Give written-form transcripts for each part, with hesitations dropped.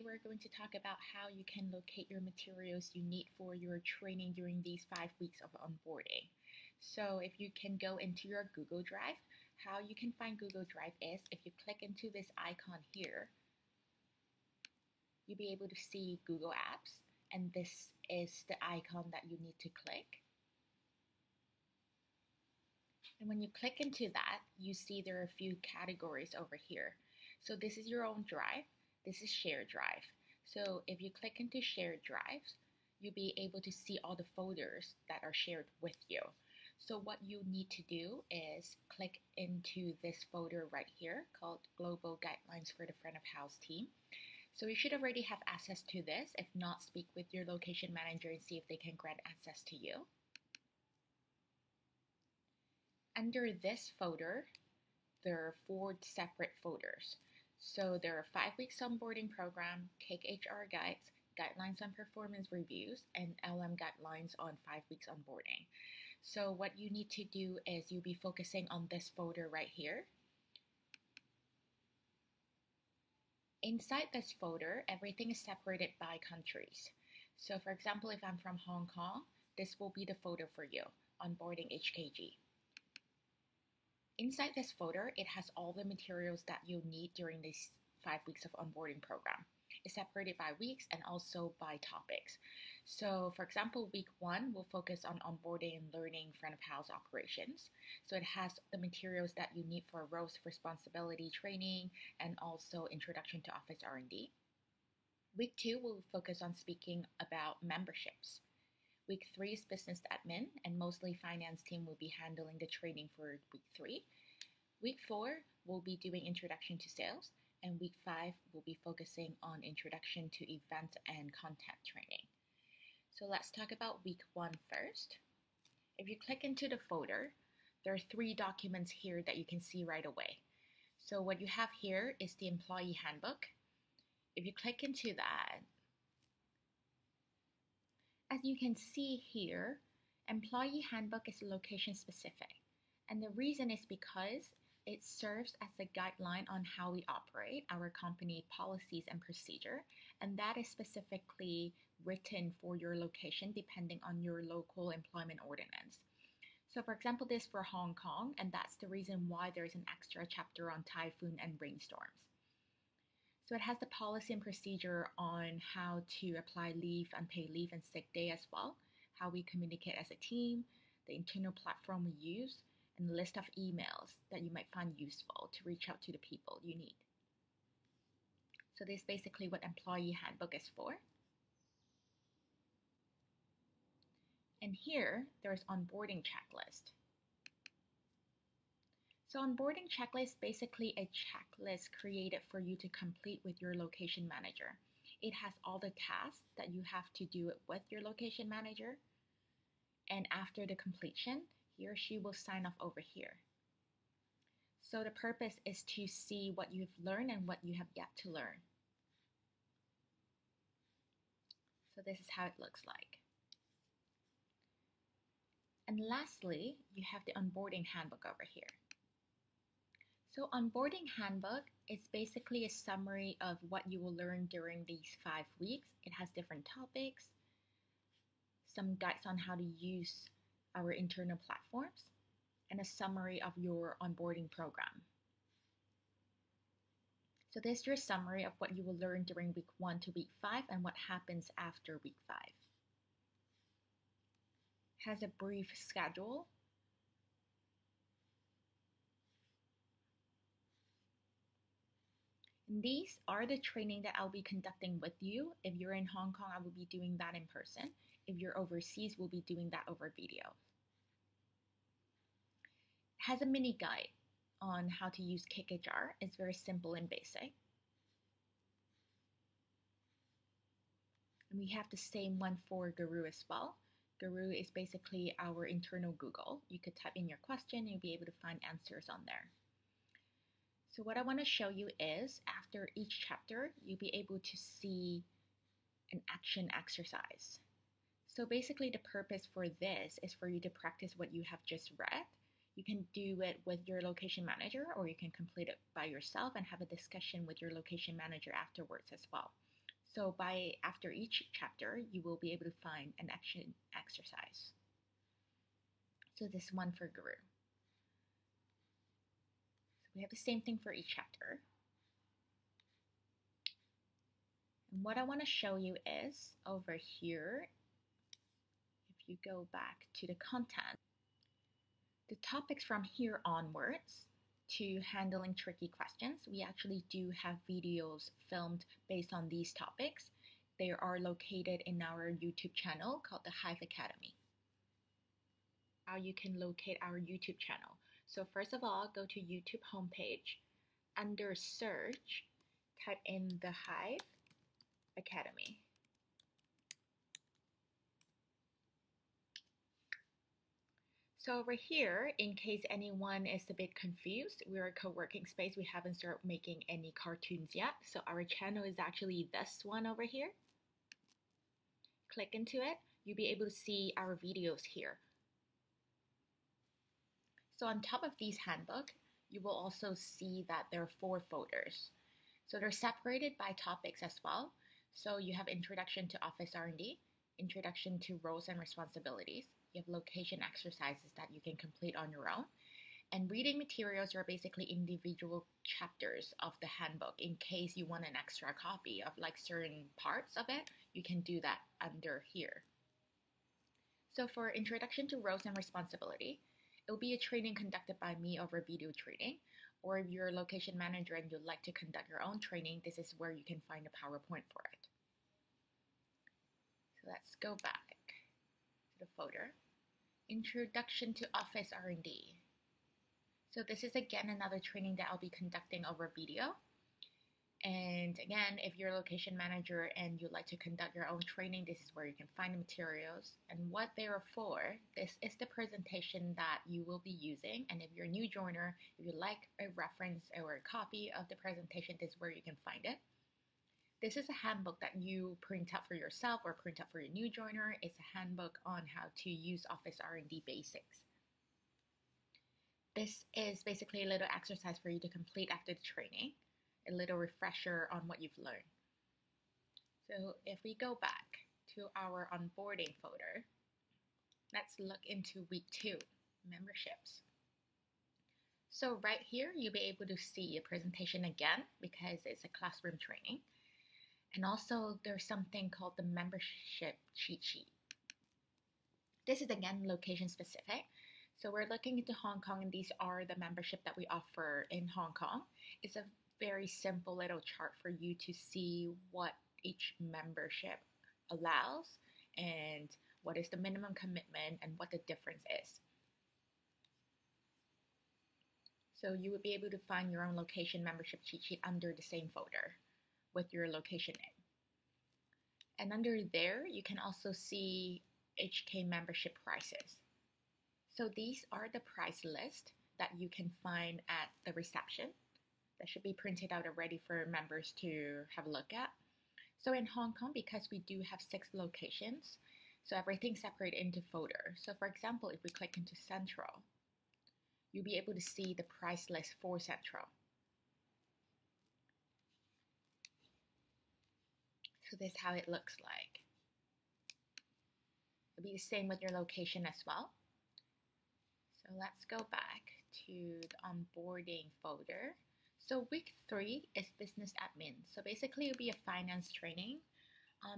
We're going to talk about how you can locate your materials you need for your training during these 5 weeks of onboarding. So if you can go into your Google Drive, how you can find Google Drive is if you click into this icon here, you'll be able to see Google Apps, and this is the icon that you need to click. And when you click into that, you see there are a few categories over here. So this is your own drive. This is shared drive. So if you click into shared drives, you'll be able to see all the folders that are shared with you. So what you need to do is click into this folder right here called Global Guidelines for the Front of House Team. So you should already have access to this. If not, speak with your location manager and see if they can grant access to you. Under this folder, there are 4 separate folders. So there are 5 weeks onboarding program, Cake HR guides, guidelines on performance reviews, and LM guidelines on 5 weeks onboarding. So what you need to do is you'll be focusing on this folder right here. Inside this folder, everything is separated by countries. So for example, if I'm from Hong Kong, this will be the folder for you, onboarding HKG. Inside this folder, it has all the materials that you'll need during this 5 weeks of onboarding program. It's separated by weeks and also by topics. So for example, week 1 will focus on onboarding and learning front of house operations. So it has the materials that you need for roles of responsibility training and also introduction to office R&D. Week 2 will focus on speaking about memberships. Week 3 is business admin, and mostly finance team will be handling the training for week 3. Week 4 will be doing introduction to sales, and week 5 will be focusing on introduction to events and content training. So let's talk about week 1 first. If you click into the folder, there are 3 documents here that you can see right away. So what you have here is the employee handbook. If you click into that, as you can see here, employee handbook is location specific. And the reason is because it serves as a guideline on how we operate, our company policies and procedure, and that is specifically written for your location depending on your local employment ordinance. So for example, this for Hong Kong, and that's the reason why there's an extra chapter on typhoon and rainstorms. So it has the policy and procedure on how to apply leave, unpaid leave, and sick day as well, how we communicate as a team, the internal platform we use, and a list of emails that you might find useful to reach out to the people you need. So this is basically what employee handbook is for. And here, there's onboarding checklist. So onboarding checklist is basically a checklist created for you to complete with your location manager. It has all the tasks that you have to do it with your location manager. And after the completion, he or she will sign off over here. So the purpose is to see what you've learned and what you have yet to learn. So this is how it looks like. And lastly, you have the onboarding handbook over here. So onboarding handbook is basically a summary of what you will learn during these 5 weeks. It has different topics, some guides on how to use our internal platforms, and a summary of your onboarding program. So this is your summary of what you will learn during week 1 to week 5 and what happens after week 5. It has a brief schedule. And these are the training that I'll be conducting with you. If you're in Hong Kong, I will be doing that in person. If you're overseas, we'll be doing that over video. It has a mini guide on how to use Cake HR. It's very simple and basic. And we have the same one for Guru as well. Guru is basically our internal Google. You could type in your question and you'll be able to find answers on there. So what I want to show you is after each chapter, you'll be able to see an action exercise. So basically the purpose for this is for you to practice what you have just read. You can do it with your location manager, or you can complete it by yourself and have a discussion with your location manager afterwards as well. So after each chapter, you will be able to find an action exercise. So this one for Guru. So we have the same thing for each chapter. And what I want to show you is over here, if you go back to the content, the topics from here onwards to handling tricky questions, we actually do have videos filmed based on these topics. They are located in our YouTube channel called the Hive Academy. How you can locate our YouTube channel. So first of all, go to YouTube homepage. Under search, type in the Hive Academy. So over here, in case anyone is a bit confused, we're a co-working space. We haven't started making any cartoons yet. So our channel is actually this one over here. Click into it. You'll be able to see our videos here. So on top of these handbook, you will also see that there are 4 folders. So they're separated by topics as well. So you have Introduction to Office R&D, Introduction to Roles and Responsibilities. You have location exercises that you can complete on your own. And reading materials are basically individual chapters of the handbook. In case you want an extra copy of like certain parts of it, you can do that under here. So for Introduction to Roles and Responsibility, it will be a training conducted by me over video training. Or if you're a location manager and you'd like to conduct your own training, this is where you can find a PowerPoint for it. So let's go back to the folder. Introduction to Office R&D. So this is again another training that I'll be conducting over video. And again, if you're a location manager and you'd like to conduct your own training, this is where you can find the materials and what they are for. This is the presentation that you will be using. And if you're a new joiner, if you like a reference or a copy of the presentation, this is where you can find it. This is a handbook that you print out for yourself or print out for your new joiner. It's a handbook on how to use Office R&D basics. This is basically a little exercise for you to complete after the training. A little refresher on what you've learned. So if we go back to our onboarding folder, let's look into week 2, memberships. So right here, you'll be able to see a presentation again because it's a classroom training. And also there's something called the membership cheat sheet. This is again location specific. So we're looking into Hong Kong and these are the membership that we offer in Hong Kong. It's a very simple little chart for you to see what each membership allows and what is the minimum commitment and what the difference is. So you would be able to find your own location membership cheat sheet under the same folder with your location name. And under there, you can also see HK membership prices. So these are the price list that you can find at the reception. That should be printed out already for members to have a look at. So in Hong Kong, because we do have 6 locations, so everything's separated into folders. So for example, if we click into Central, you'll be able to see the price list for Central. So this is how it looks like. It'll be the same with your location as well. So let's go back to the onboarding folder. So week 3 is business admin. So basically it'll be a finance training.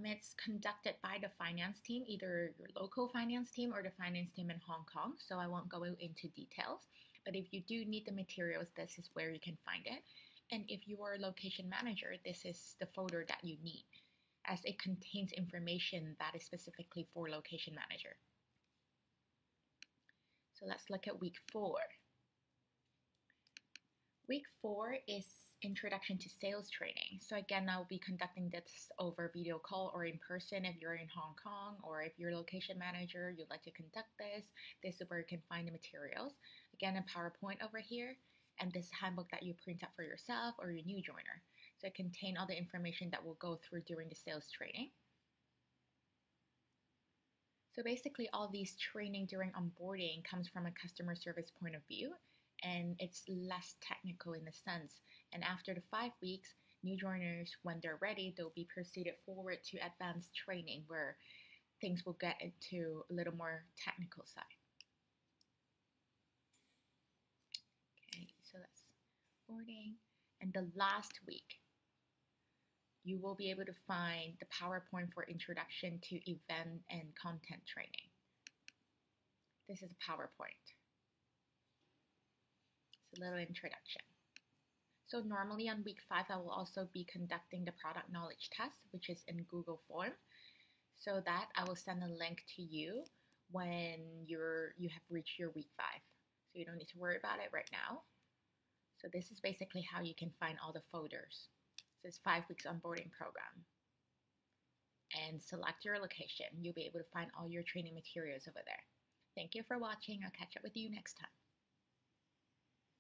It's conducted by the finance team, either your local finance team or the finance team in Hong Kong. So I won't go into details. But if you do need the materials, this is where you can find it. And if you are a location manager, this is the folder that you need, as it contains information that is specifically for location manager. So let's look at week 4. Week 4 is Introduction to Sales Training. So again, I'll be conducting this over video call or in person if you're in Hong Kong, or if you're a location manager, you'd like to conduct this. This is where you can find the materials. Again, a PowerPoint over here, and this handbook that you print out for yourself or your new joiner. So it contains all the information that we'll go through during the sales training. So basically all these training during onboarding comes from a customer service point of view, and it's less technical in a sense. And after the 5 weeks, New joiners, when they're ready, they'll be proceeded forward to advanced training where things will get into a little more technical side. Okay, so that's boarding. And the last week, you will be able to find the PowerPoint for introduction to event and content training. This is a PowerPoint. It's a little introduction. So normally on week 5, I will also be conducting the product knowledge test, which is in Google Form. So that I will send a link to you when you have reached your week 5. So you don't need to worry about it right now. So this is basically how you can find all the folders. This is 5 weeks onboarding program. And select your location. You'll be able to find all your training materials over there. Thank you for watching. I'll catch up with you next time.